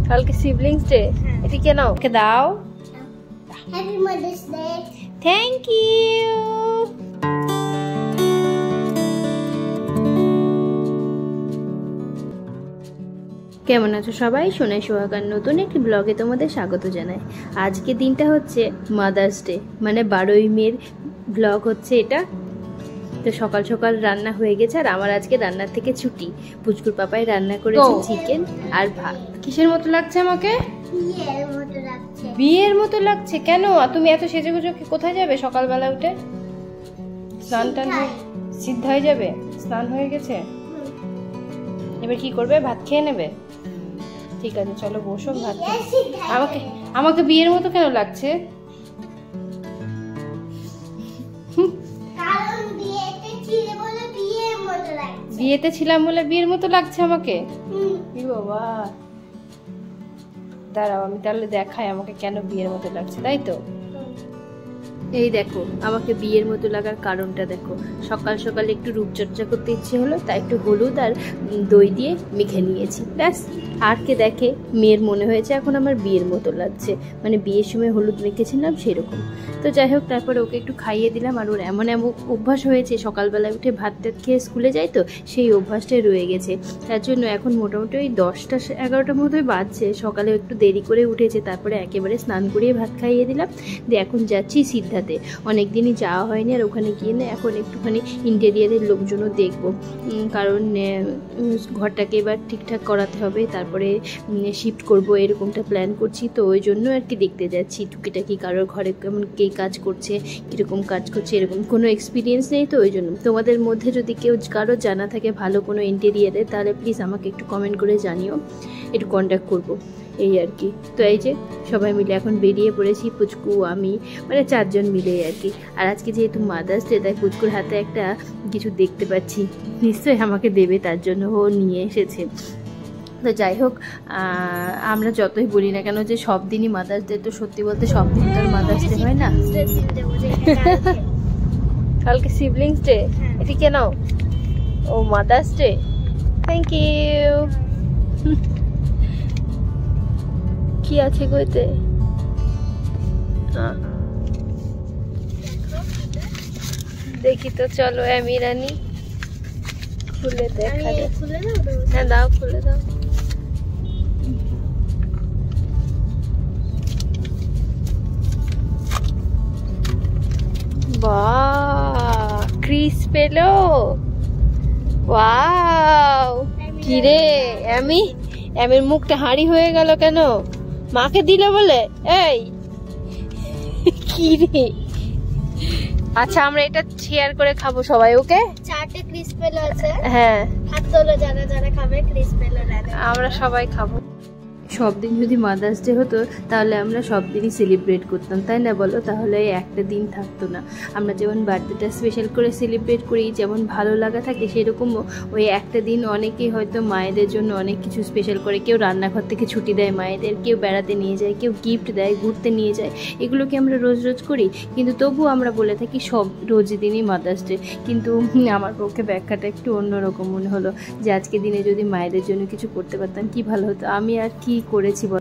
কালকে Siblings Day, এটা কে নাও, ওকে দাও। Happy Mother's Day. Thank you. কেমন আছো সবাই? সোনাই সোহাগার নতুন একটি ব্লগে তোমাদের স্বাগত জানাই। আজকে দিনটা হচ্ছে মাদার্স ডে, মানে 12ই মের ব্লগ হচ্ছে এটা। তো সকাল সকাল রান্না হয়ে গেছে, আর আমার আজকে রান্নার থেকে ছুটি। পুচকুর পাপাই রান্না করেছে চিকেন আর ভাত। কিসের মতো লাগছে আমাকে? বিয়ের মতো লাগছে। বিয়ের মতো লাগছে কেন? তুমি এত সেজেগুজে কোথায় যাবে সকালবেলা উঠে? স্নান টান সিদ্ধ হয়ে যাবে? স্নান হয়ে গেছে, এবার কি করবে? ভাত খেয়ে নেবে? ঠিক আছে, চলো বসো ভাত। আমাকে বিয়ের মতো কেন লাগছে? বিয়েতে ছিলাম বলে বিয়ের মতো লাগছে আমাকে? বাবা দাঁড়াও, আমি তাহলে দেখাই আমাকে কেন বিয়ের মতো লাগছে, তাই তো? এই দেখো আমাকে বিয়ের মতো লাগার কারণটা দেখো। সকাল সকাল একটু রূপচর্চা করতে ইচ্ছে হলো, তাই একটু হলুদ আর দই দিয়ে মেখে নিয়েছি, ব্যাস। আর কে দেখে মেয়ের মনে হয়েছে এখন আমার বিয়ের মতো লাগছে, মানে বিয়ের সময় হলুদ মেখেছিলাম সেরকম। তো যাই হোক, তারপরে ওকে একটু খাইয়ে দিলাম। আর ওর এমন অভ্যাস হয়েছে সকালবেলায় উঠে ভাত টাত খেয়ে স্কুলে যায়, তো সেই অভ্যাসটাই রয়ে গেছে। তার জন্য এখন মোটামুটি ওই 10টা 11টার মতোই বাজছে। সকালে একটু দেরি করে উঠেছে, তারপরে একেবারে স্নান করিয়ে ভাত খাইয়ে দিলাম। দিয়ে এখন যাচ্ছি সিদ্ধাতে, অনেকদিনই যাওয়া হয়নি। আর ওখানে গিয়ে না এখন একটুখানি ইন্টেরিয়ারের লোকজনও দেখবো, কারণ ঘরটাকে এবার ঠিকঠাক করাতে হবে, তারপরে শিফট করব এরকমটা প্ল্যান করছি। তো ওই জন্য আর কি দেখতে যাচ্ছি টুকিটাকি কারোর ঘরে কেমন কে কাজ করছে, কীরকম কাজ করছে, এরকম কোনো এক্সপিরিয়েন্স নেই। তো ওই জন্য তোমাদের মধ্যে যদি কেউ কারো জানা থাকে ভালো কোনো ইন্টেরিয়ারে, তাহলে প্লিজ আমাকে একটু কমেন্ট করে জানিও, একটু কন্ট্যাক্ট করবো, এই আর কি। তো এই যে সবাই মিলে এখন বেরিয়ে পড়েছি, পুচকু আমি, মানে 4 জন মিলে আর কি। আর আজকে যেহেতু মাদার্স ডে, তাই পুচকুর হাতে একটা কিছু দেখতে পাচ্ছি, নিশ্চয়ই আমাকে দেবে, তার জন্য ও নিয়ে এসেছে। তো যাই হোক, আমরা যতই বলি না কেন যে সব দিনই মাদার্স ডে, তো সত্যি বলতে সব দিন তো মাদার্স ডে হয় না। কালকে সিবলিংস ডে, এটা কে নাও, ও মাদার্স ডে। Thank you. কি আছে গইতে? দেখি তো, চলো আমি রানী খুলে দেখা। হ্যাঁ দাও, খুলে দাও। বাহ, ক্রিস পেলো। ওয়াও, কি রে এমির মুখটা হাঁড়ি হয়ে গেল কেন? মাকে দিলে বলে? এই কি রে? আচ্ছা, আমরা এটা শেয়ার করে খাবো সবাই, ওকে? 4টে ক্রিসপেল আছে। হ্যাঁ, হাত তোলো যারা যারা খাবে ক্রিসপেল, আমরা সবাই খাবো। সব দিন যদি মাদার্স ডে হতো তাহলে আমরা সব দিনই সেলিব্রেট করতাম, তাই না বলো? তাহলে একটা দিন থাকতো না। আমরা যেমন বার্থডেটা স্পেশাল করে সেলিব্রেট করি, যেমন ভালো লাগা থাকে, সেরকমও ওই একটা দিন অনেকেই হয়তো মায়েদের জন্য অনেক কিছু স্পেশাল করে। কেউ রান্নাঘর থেকে ছুটি দেয় মায়েদের, কেউ বেড়াতে নিয়ে যায়, কেউ গিফট দেয়, ঘুরতে নিয়ে যায়। এগুলোকে আমরা রোজ রোজ করি, কিন্তু তবুও আমরা বলে থাকি সব রোজ দিনই মাদার্স ডে। কিন্তু আমার পক্ষে ব্যাখ্যাটা একটু অন্যরকম মনে হলো, যে আজকে দিনে যদি মায়েদের জন্য কিছু করতে পারতাম কি ভালো হতো। আমি আর কি করেছি বল?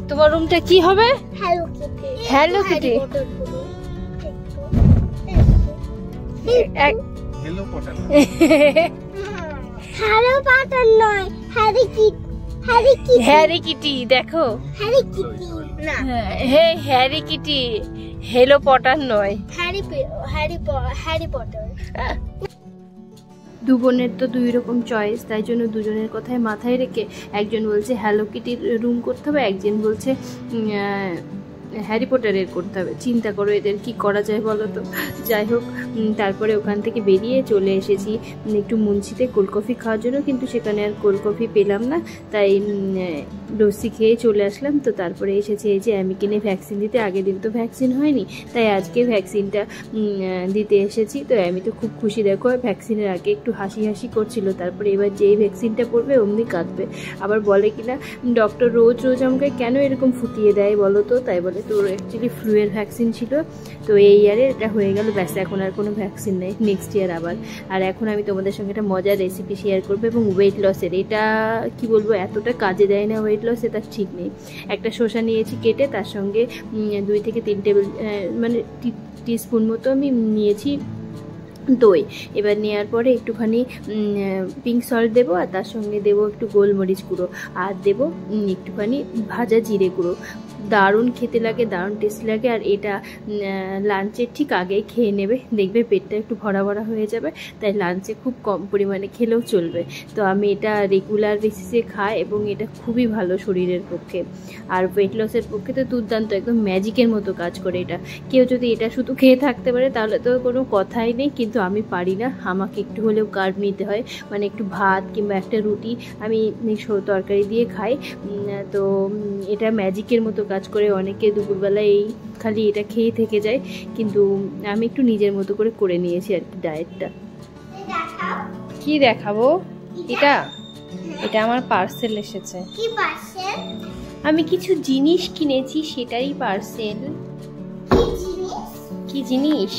তোমার রুমটা কি হবে? Hello Kitty. হ্যালো পটার নয়, হ্যারি কিটি। দেখো, হ্যারি কিটি, হ্যালো পটার নয়, হ্যারি পটার। দু বোনের তো 2 রকম চয়েস, তাই জন্য দুজনের কথাই মাথায় রেখে একজন বলছে হ্যালো কিটির রুম করতে হবে, একজন বলছে হ্যারি পটারের করতে হবে। চিন্তা করো এদের কি করা যায় বলো তো। যাই হোক, তারপরে ওখান থেকে বেরিয়ে চলে এসেছি একটু মুন্সিতে কোল্ড কফি খাওয়ার জন্য, কিন্তু সেখানে আর কোল্ড কফি পেলাম না, তাই লস্যি খেয়ে চলে আসলাম। তো তারপরে এসেছি এই যে আমি কিনে ভ্যাকসিন দিতে। আগের দিন তো ভ্যাকসিন হয়নি, তাই আজকে ভ্যাকসিনটা দিতে এসেছি। তো আমি তো খুব খুশি, দেখো ভ্যাকসিনের আগে একটু হাসি হাসি করছিল, তারপরে এবার যেই ভ্যাকসিনটা পড়বে অমনি কাঁদবে। আবার বলে কিনা ডক্টর রোজ রোজ আমাকে কেন এরকম ফুটিয়ে দেয় বলো তো, তাই বলে তোর অ্যাকচুয়ালি ফ্লুয়ের ভ্যাকসিন ছিল, তো এই ইয়ারে এটা হয়ে গেল, ব্যাস এখন আর কোনো ভ্যাকসিন নেই, নেক্সট ইয়ার আবার। আর এখন আমি তোমাদের সঙ্গে একটা মজার রেসিপি শেয়ার করবো এবং ওয়েট লসের। এটা কি বলবো, এতটা কাজে দেয় না ওয়েট লসে, তার ঠিক নেই। একটা শসা নিয়েছি কেটে, তার সঙ্গে 2 থেকে 3 টেবিল মানে টিস্পুন মতো আমি নিয়েছি দই। এবার নেওয়ার পরে একটুখানি পিঙ্ক সল্ট দেবো, আর তার সঙ্গে দেবো একটু গোলমরিচ গুঁড়ো, আর দেবো একটুখানি ভাজা জিরে গুঁড়ো। দারুণ খেতে লাগে, দারুণ টেস্ট লাগে। আর এটা লাঞ্চের ঠিক আগেই খেয়ে নেবে, দেখবে পেটটা একটু ভরা ভরা হয়ে যাবে, তাই লাঞ্চে খুব কম পরিমাণে খেলেও চলবে। তো আমি এটা রেগুলার বেসিসে খাই এবং এটা খুবই ভালো শরীরের পক্ষে, আর ওয়েট লসের পক্ষে তো দুর্দান্ত, একদম ম্যাজিকের মতো কাজ করে এটা। কেউ যদি এটা শুধু খেয়ে থাকতে পারে তাহলে তো কোনো কথাই নেই, কিন্তু আমি পারি না, আমাকে একটু হলেও কার্ব নিতে হয়, মানে একটু ভাত কিংবা একটা রুটি আমি তরকারি দিয়ে খাই। তো এটা ম্যাজিকের মতো কাজ করে। অনেকে দুপুরবেলা এই খালি এটা খেয়ে থেকে যায়, কিন্তু আমি একটু নিজের মতো করে নিয়েছি আর কি ডায়েটটা। কি দেখাবো? এটা এটা আমার পার্সেল এসেছে। কি পার্সেল? আমি কিছু জিনিস কিনেছি, সেটাই পার্সেল। কি জিনিস? কি জিনিস?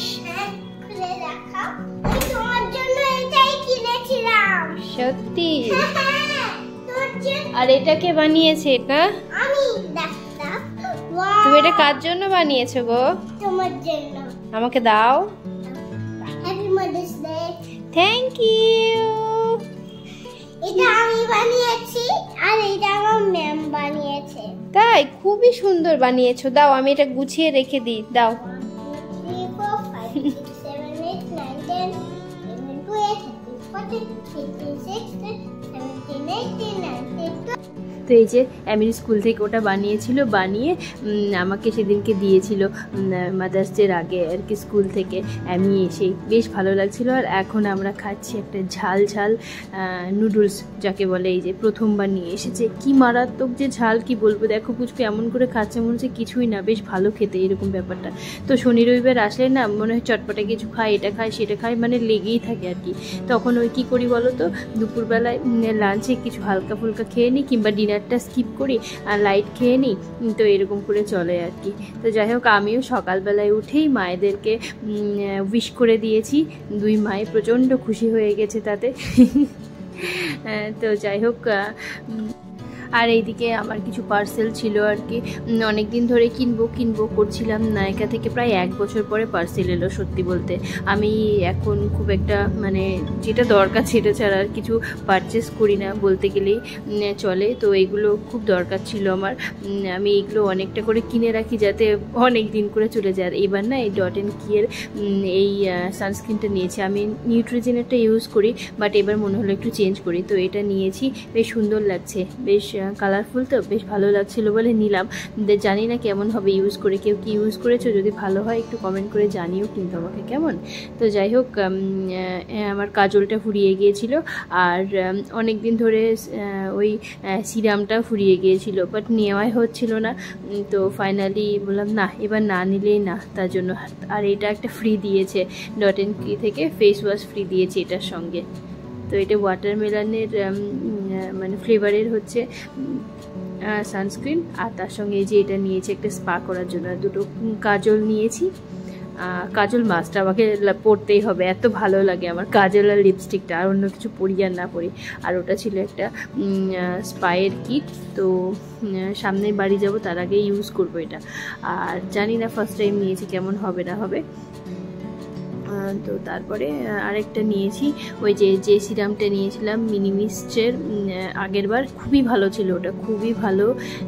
খুলে দেখাও। আমি তোমার জন্য এটাই কিনেছিলাম। সত্যি? তোর জন্য। আর এটা কে বানিয়েছে? এটা আমি। দেখো, তুমি এটা কার জন্য বানিয়েছো গো? তোমার জন্য। আমাকে দাও। Happy Mother's Day. Thank you. এটা আমি বানিয়েছি, আর এটা আমার ম্যাম বানিয়েছে। তাই? খুবই সুন্দর বানিয়েছো। দাও, আমি এটা গুছিয়ে রেখে দিই। দাও। 3 4 5 6 7 8 9 10 11 12 13 14 15 16 17 18 19 তো এই যে আমি স্কুল থেকে ওটা বানিয়েছিল, বানিয়ে আমাকে সেদিনকে দিয়েছিল মাদার্স ডের আগে আর কি, স্কুল থেকে আমি এসে। বেশ ভালো লাগছিল। আর এখন আমরা খাচ্ছি একটা ঝাল ঝাল নুডলস, যাকে বলে। এই যে প্রথমবার নিয়ে এসেছে, কি মারাত্মক যে ঝাল, কি বলবো। দেখো পুচকু এমন করে খাচ্ছে, মনে হচ্ছে কিছুই না, বেশ ভালো খেতে এরকম ব্যাপারটা। তো শনি রবিবার আসলে না মনে হয় চটপটা কিছু খাই, এটা খাই সেটা খাই, মানে লেগেই থাকে আর কি। তখন ওই কী করি বলো তো, দুপুরবেলায় লাঞ্চে কিছু হালকা ফুলকা খেয়ে নিই, কিংবা ডিনারটা স্কিপ করি আর লাইট খেয়ে নিই, তো এরকম করে চলে আর কি। তো যাই হোক, আমিও সকালবেলায় উঠেই মায়েদেরকে উইশ করে দিয়েছি। 2 মায়ে প্রচণ্ড খুশি হয়ে গেছে তাতে। তো যাই হোক, আর এইদিকে আমার কিছু পার্সেল ছিল আর কি, অনেক দিন ধরে কিনবো করছিলাম। নায়িকা থেকে প্রায় 1 বছর পরে পার্সেল এলো। সত্যি বলতে আমি এখন খুব একটা মানে যেটা দরকার সেটা ছাড়া আর কিছু পারচেস করি না বলতে গেলেই চলে। তো এইগুলো খুব দরকার ছিল আমার, আমি এইগুলো অনেকটা করে কিনে রাখি যাতে অনেক দিন করে চলে যায়। আর এবার না এই ডট অ্যান্ড কিয়ের এই সানস্ক্রিনটা নিয়েছি আমি। নিউট্রিজেনেরটা ইউজ করি, বাট এবার মনে হলো একটু চেঞ্জ করি, তো এটা নিয়েছি। বেশ সুন্দর লাগছে, বেশ কালারফুল, তো বেশ ভালো লাগছিল বলে নিলাম। জানি না কেমন হবে ইউজ করে, কেউ কি ইউজ করেছো, যদি ভালো হয় একটু কমেন্ট করে জানিও কিন্তু আমাকে কেমন। তো যাই হোক, আমার কাজলটা ফুরিয়ে গিয়েছিল, আর অনেক দিন ধরে ওই সিরামটা ফুরিয়ে গিয়েছিল, বাট নেওয়াই হচ্ছিল না। তো ফাইনালি বললাম না, এবার না নিলেই না, তার জন্য। আর এটা একটা ফ্রি দিয়েছে ডট অ্যান্ড কি থেকে, ফেস ওয়াশ ফ্রি দিয়েছে এটার সঙ্গে। তো এটা ওয়াটারমেলনের মানে ফ্লেভারের হচ্ছে সানস্ক্রিন, আর তার সঙ্গে এই যে এটা নিয়েছি একটা স্পা করার জন্য। আর 2টো কাজল নিয়েছি। কাজল মাস্ট আমাকে পরতেই হবে, এত ভালো লাগে আমার কাজল আর লিপস্টিকটা, আর অন্য কিছু পরি আর না পরি। আর ওটা ছিল একটা স্পায়ের কিট, তো সামনে বাড়ি যাব তার আগে ইউজ করবো এটা। আর জানি না ফার্স্ট টাইম নিয়েছি কেমন হবে না হবে। তো তারপরে আরেকটা নিয়েছি, ওই যে সিরামটা নিয়েছিলাম মিনিমিস্টের আগের বার, খুবই ভালো ছিল ওটা, খুবই ভালো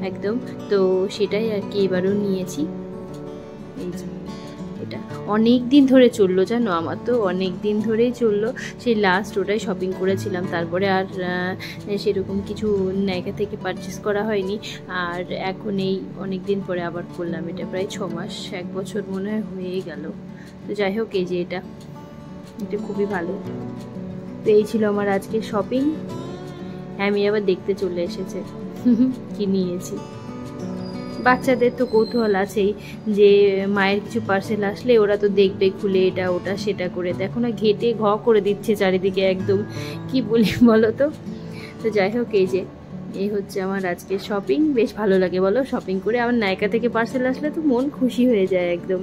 একদম। তো সেটাই আর কি এবারও নিয়েছি। এই যে এটা অনেক দিন ধরে চললো জানো, আমার তো অনেক দিন ধরেই চললো। সেই লাস্ট ওটাই শপিং করেছিলাম, তারপরে আর সেরকম কিছু নায়িকা থেকে পারচেস করা হয়নি। আর এখন এই অনেক দিন পরে আবার করলাম এটা, প্রায় 6 মাস 1 বছর মনে হয় হয়েই গেল। তো যাই হোক, এই যে এটা খুবই ভালো। তো এই ছিল আমার আজকে শপিং। আমি আবার দেখতে চলে এসেছে কি নিয়েছি। বাচ্চাদের তো কৌতূহল আছেই যে মায়ের কিছু পার্সেল আসলে ওরা তো দেখবে খুলে এটা ওটা সেটা করে, দেখো না ঘেটে ঘ করে দিচ্ছে চারিদিকে একদম, কি বলি বলো তো। তো যাই হোক, এই যে এই হচ্ছে আমার আজকে শপিং। বেশ ভালো লাগে বলো শপিং করে। আমার নায়িকা থেকে পার্সেল আসলে তো মন খুশি হয়ে যায় একদম।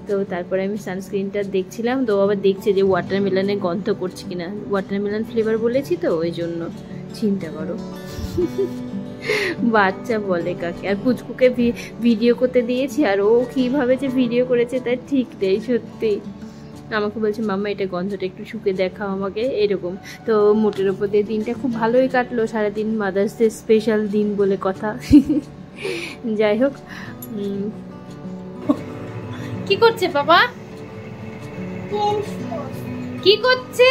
তো তারপরে আমি সানস্ক্রিনটা দেখছিলাম, তো আবার দেখছে যে ওয়াটারমেলনের গন্ধ করছে কিনা। ওয়াটারমেলন ফ্লেভার বলেছি তো ওই জন্য, চিন্তা করো। বাচ্চা বলে কাকে। আর পুচকুকে ভিডিও করতে দিয়েছি, আর ও কীভাবে যে ভিডিও করেছে তার ঠিক নেই সত্যি। আমাকে বলছে মাম্মা এটা গন্ধটা একটু শুকে দেখাও আমাকে, এরকম। তো মোটের ওপর দিয়ে দিনটা খুব ভালোই কাটলো, সারাদিন মাদার্স ডে স্পেশাল দিন বলে কথা। যাই হোক, কি করছে বাবা? কি করছে?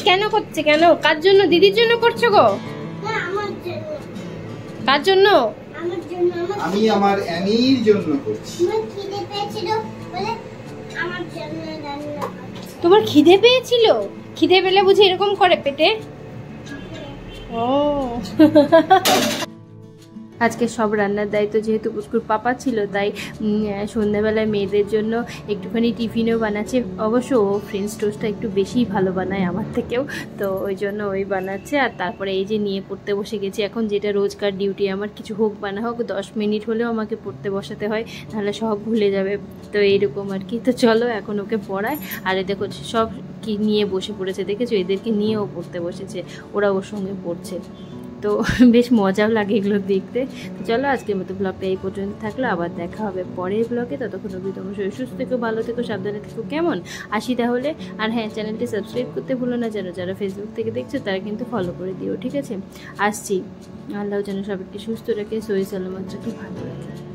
কেন করছে? কেন? কার জন্য? দিদির জন্য করছো গো? কার জন্য? আমি আমার অ্যামির জন্য করছি। তোমার খিদে পেয়েছিল? খিদে পেলে বুঝি এরকম করে পেটে? ও আজকে সব রান্নার দায়িত্ব যেহেতু পুচকুর পাপা ছিল, তাই সন্ধ্যাবেলায় মেয়েদের জন্য একটুখানি টিফিনও বানাচ্ছে। অবশ্য ও ফ্রেঞ্চ টোস্টটা একটু বেশিই ভালো বানায় আমার থেকেও, তো ওই জন্য ওই বানাচ্ছে। আর তারপরে এই যে নিয়ে পড়তে বসে গেছি এখন, যেটা রোজকার ডিউটি আমার, কিছু হোক বা না হোক 10 মিনিট হলেও আমাকে পড়তে বসাতে হয়, নাহলে সব ভুলে যাবে। তো এইরকম আর কি। তো চলো এখন ওকে পড়ায়। আর এ দেখো সব কি নিয়ে বসে পড়েছে, দেখেছো? এদেরকে নিয়েও পড়তে বসেছে, ওরা ওর সঙ্গে পড়ছে। তো বেশ মজাও লাগে এগুলো দেখতে। তো চলো আজকের মতো ব্লগটা এই পর্যন্ত থাকলো, আবার দেখা হবে পরের ব্লগে। ততক্ষণ অবধি তোমার শরীর সুস্থ থেকো, ভালো থেকো, সাবধানে থেকো, কেমন? আসি তাহলে। আর হ্যাঁ, চ্যানেলটি সাবস্ক্রাইব করতে ভুলো না। যারা ফেসবুক থেকে দেখছো তারা কিন্তু ফলো করে দিও, ঠিক আছে? আসছি। আল্লাহ যেন সবাইকে সুস্থ রাখে, সহি সালামত রাখে, ভালো রাখে।